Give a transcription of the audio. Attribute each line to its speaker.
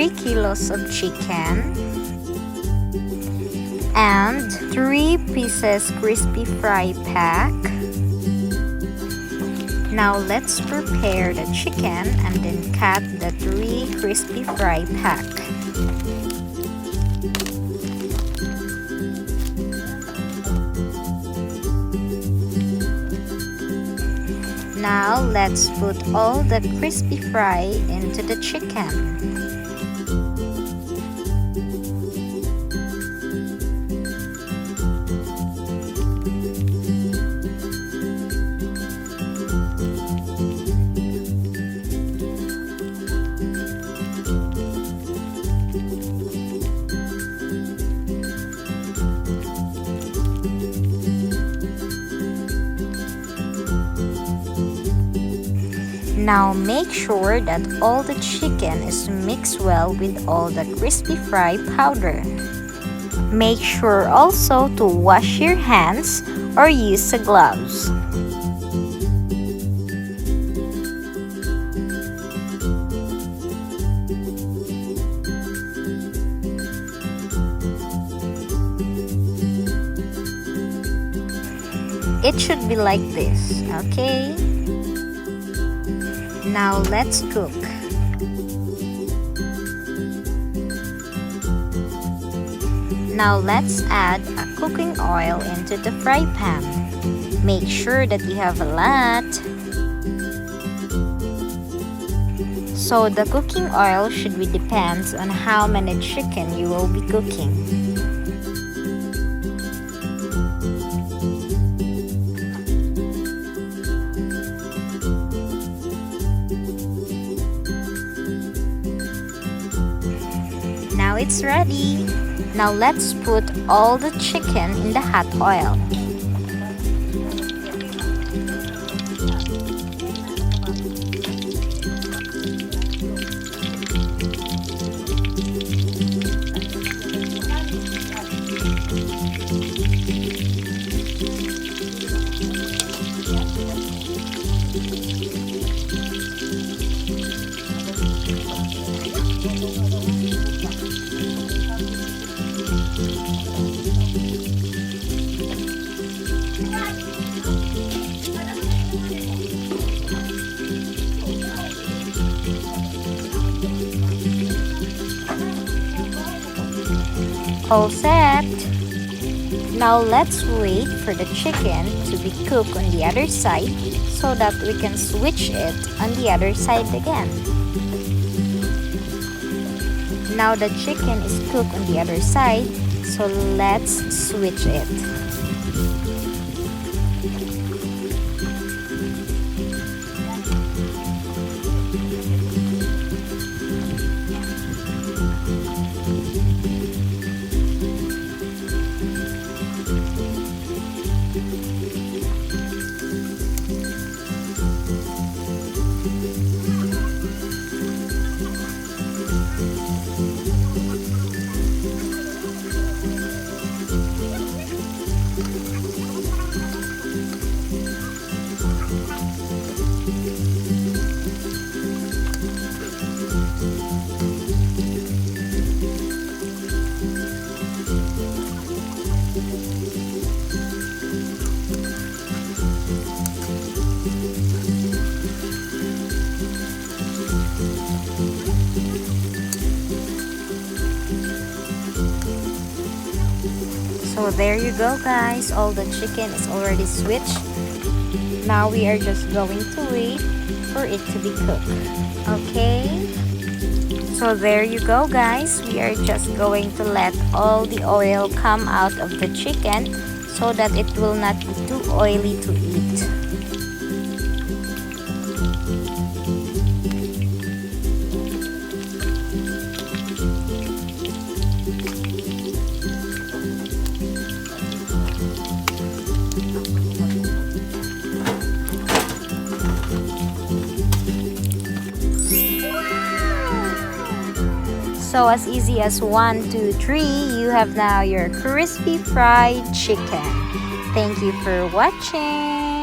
Speaker 1: 3 kilos of chicken and 3 pieces crispy fry pack. Now let's prepare the chicken and then cut the 3 crispy fry pack. Now let's put all the crispy fry into the chicken. Now make sure that all the chicken is mixed well with all the crispy fry powder. Make sure also to wash your hands or use the gloves. It should be like this, okay? Now let's cook. Now let's add a cooking oil into the fry pan. Make sure that you have a lot. So the cooking oil should be depends on how many chicken you will be cooking. Now it's ready. Now let's put all the chicken in the hot oil. All set. Now let's wait for the chicken to be cooked on the other side so that we can switch it on the other side again. Now the chicken is cooked on the other side, so let's switch it. So there you go guys, all the chicken is already switched. Now we are just going to wait for it to be cooked. Okay? So there you go guys, we are just going to let all the oil come out of the chicken so that it will not be too oily to eat. So as easy as 1, 2, 3, you have now your crispy fried chicken. Thank you for watching.